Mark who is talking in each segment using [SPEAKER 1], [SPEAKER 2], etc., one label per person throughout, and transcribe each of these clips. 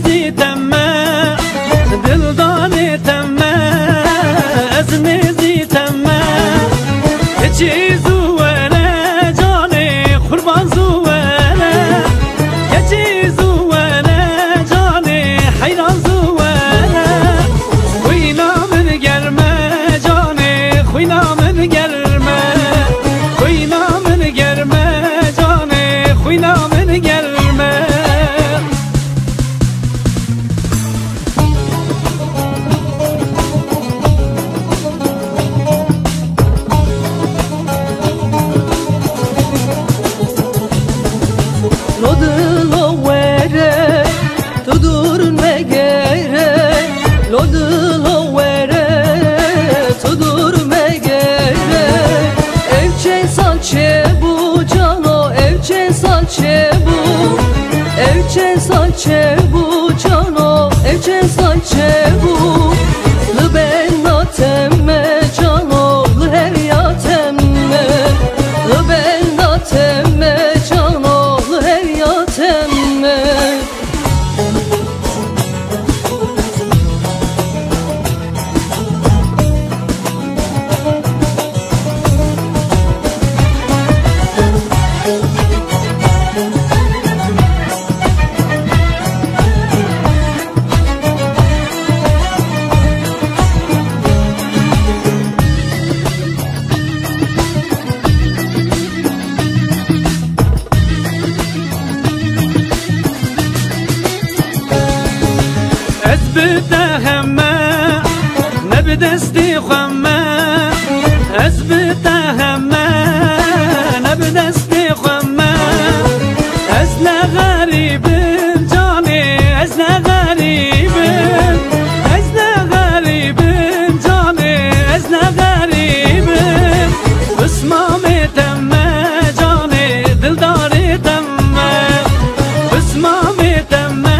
[SPEAKER 1] نزی تمه دلدار تمه از نزی تمه کچی زوره جان قربان زوره کچی زوره جان حیران زوره خوینا من گرمه جان خوینا من گرمه خوینا من گرمه جان خوینا من گرمه
[SPEAKER 2] Saçe bu cano, evçe saçe bu Lı ben na temme cano, lı her ya temme Lı ben na temme cano, lı her ya temme
[SPEAKER 1] بتهمه نبدستي خمه از بتهمه نبدستي خمه از نغريبم جاني از نغريبم از نغريبم جاني از نغريبم بسمامي تمه جاني دلداري تمه بسمامي تمه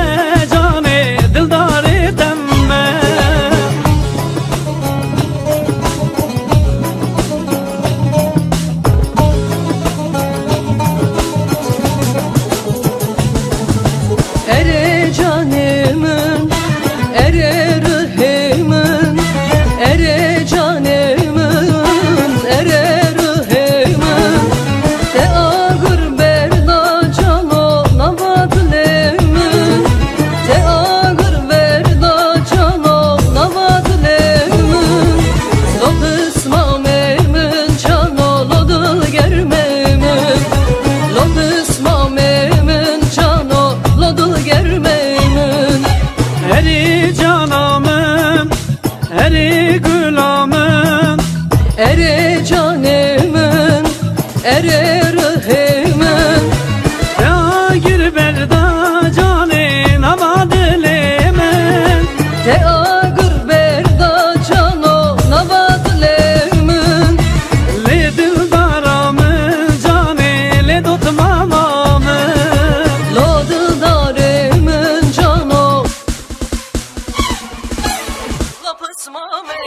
[SPEAKER 1] Eri canımın, eri gülamın
[SPEAKER 2] Eri canımın, eri rıhımın
[SPEAKER 1] Ya gir berda canın ama dilimin
[SPEAKER 2] Te ağır berda cano nava dilimin
[SPEAKER 1] Le dildaramın canı le tutmamamın
[SPEAKER 2] Lo dildarımın cano Lo pısmamın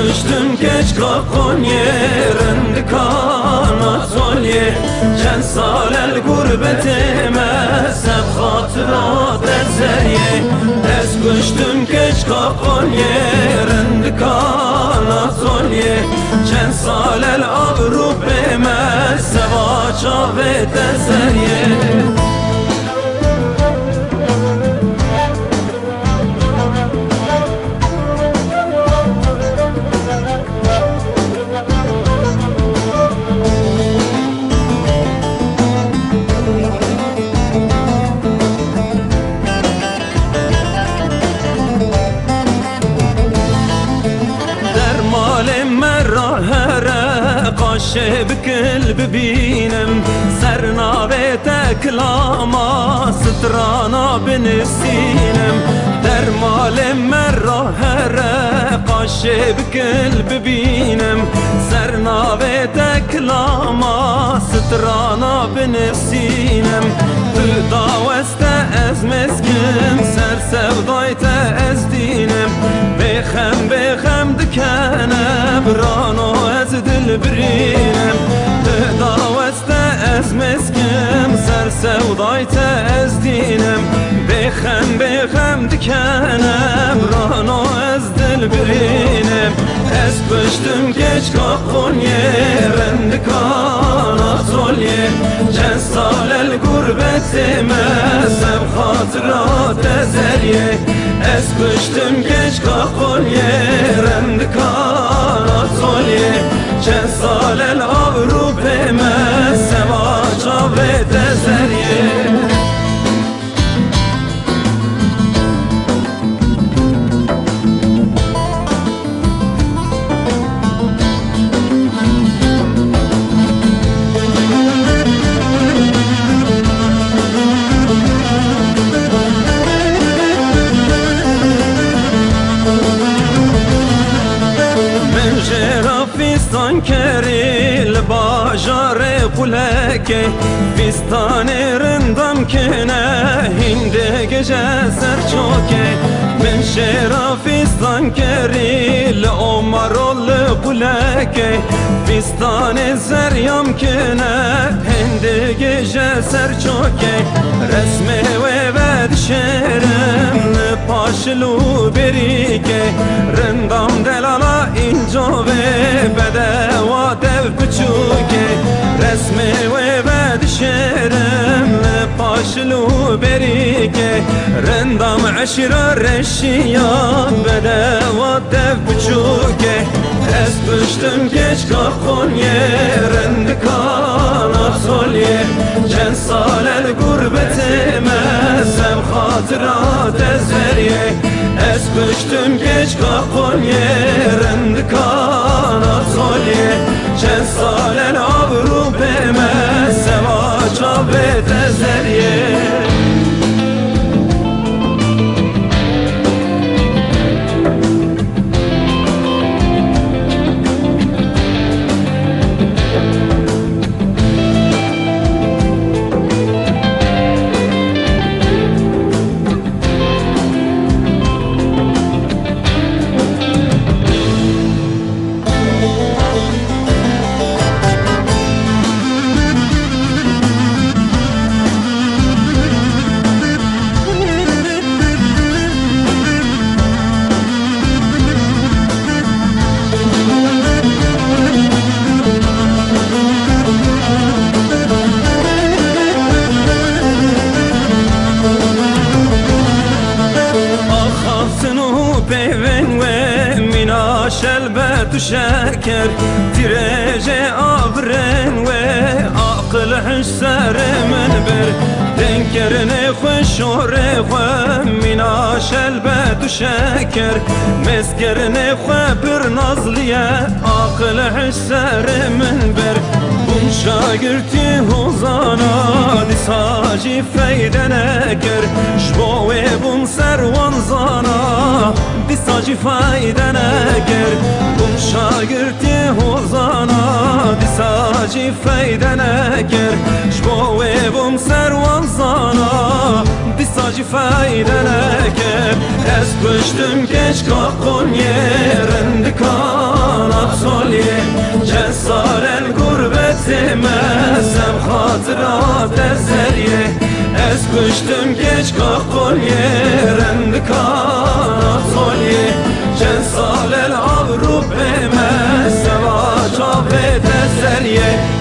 [SPEAKER 1] Düştüm geç kalkon yerinde kanat olye Çen salel gurbetime seb hatırat ezeriye Ez düştüm geç kalkon yerinde kanat olye Çen salel avrupime seb açavet ezeriye بكل ببينم سرنا بيتك لاما سترانا بنسينم در مال مرة هرق قاشه بکل ببینم سرناویتک لاما سترانا بنفسینم تو داوست از مسکن سر سودایت از دینم بخم دکنه برانو از دل برینم تو داوست از مسکن سر سودایت از دینم بخم دکنه برانو از دل برینم از پشتم کچ کاخونیه رندکان اتولیه چند سال الگربت مذهب خاطرات زریه از پشتم کچ کاخونیه رندکان اتولیه چند سال الابروب مذهب آجابت زریه فستان کری لباجار قلکه فستان رندم کنه هنده گجه سر چوکه من شیرا فستان کری لعمر لقلکه فستان زریم کنه هنده گجه سر چوکه رسمه و بد شیرم پاشلو بریکه رندم دلالا اینجا بده و دو بچوکه رسمه و بد شیرم پاشلو بریکه رندم عشر رشیان بده و دو بچوکه از پشتم کچ کاخونیه رندکان اتولیه چند سال الگربت مذهب خاطرات زریه از پشتم کچ کاخونیه رندکان اتولیه چند سال الابروب مذهب آجابت زریه شلبت شكر تريج أبرن وعقل حسر منبر تنكرني خشور ومنا شلبت شكر مسكرني خبر نظلية عقل حسر منبر بون شاگرتی هوزانا دی ساجی فایده نکر شبوه بون سروان زانا دی ساجی فایده نکر بون شاگرتی هوزانا دی ساجی فایده نکر شبوه بون سروان زانا دی ساجی فایده نکر از پشتم کچ کاخونیه رندکان اتولیه چند سال الگربت مذهب خاطرات زریه از پشتم کچ کاخونیه رندکان اتولیه چند سال الابروب مذهب آجابت زریه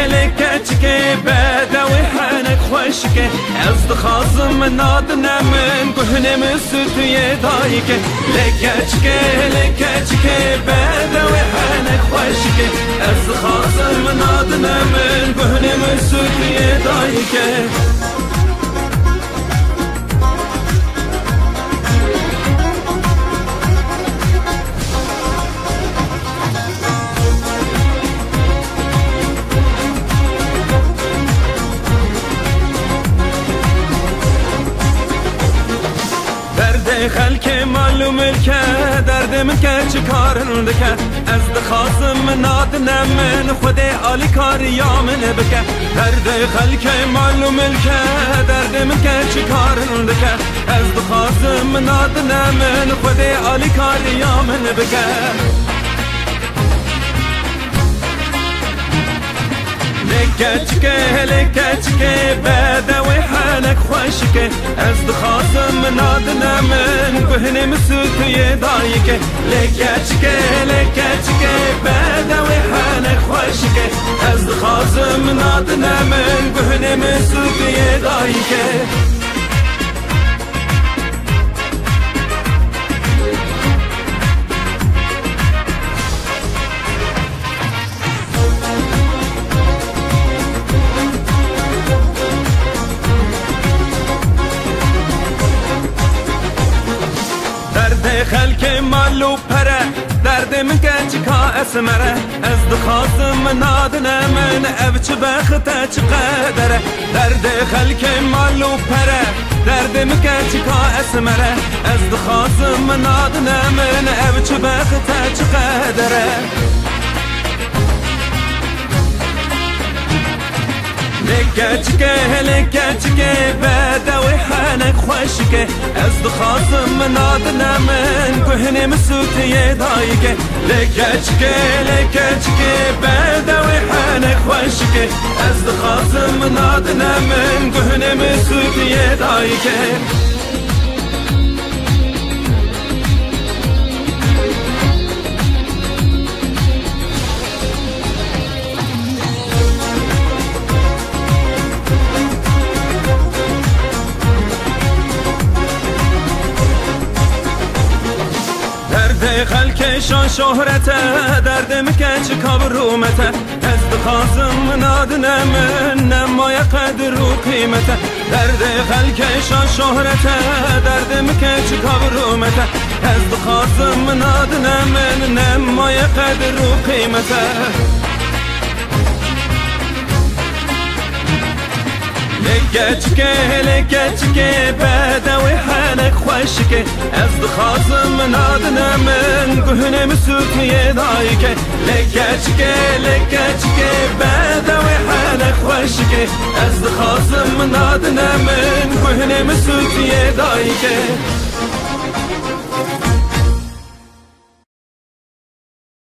[SPEAKER 1] لكتك بدوي حنك خوش خوشکه از دخازم نادنه من گهنم سوتوی دایکه لکچکه لکچکه بدوی حنک خوشکه از دخازم نادنه من گهنم سوتوی دایکه خلک معلوم که درد من که چه کارن دکه از دخواستم نادنه من خود عالی کاری یا من بکه درد خلک معلوم که درد من که چه کارن دکه از دخواستم نادنه من خود عالی کاری یا من بکه لکچکه لکچکه بدوی حالک خوشکه از دخواستم نادنه من گهنم سوتوی دایکه لکچکه لکچکه بدوی حالک خوشکه از دخواستم نادنه من گهنم سوتوی دایکه خلک مالو پره درد من که چکا اسمره از دخواستم نادنه من او چه بخته چه قدره درد خلک مالو پره درد من که چکا اسمره از دخواستم نادنه من او چه بخته چه قدره لکچکه لکچکه بدوی حنک خوشکه از دخواستم نادنه من گهنم سوتوی دایکه لکچکه لکچکه بدوی حنک خوشکه از دخواستم نادنه من گهنم سوتوی دایکه خلک شان شهرته درد مکه چه کابرومته از دخواستم نادنه من نمای قدر و قیمته درد خلک شان شهرته درد مکه چه کابرومته از دخواستم نادنه من نمای قدر و قیمته لکچکه لکچکه بدوی حالک خوشکه از دخواستم نادنه من گهنم سوتوی دایکه لکچکه لکچکه بدوی حالک خوشکه از دخواستم نادنه من گهنم سوتوی دایکه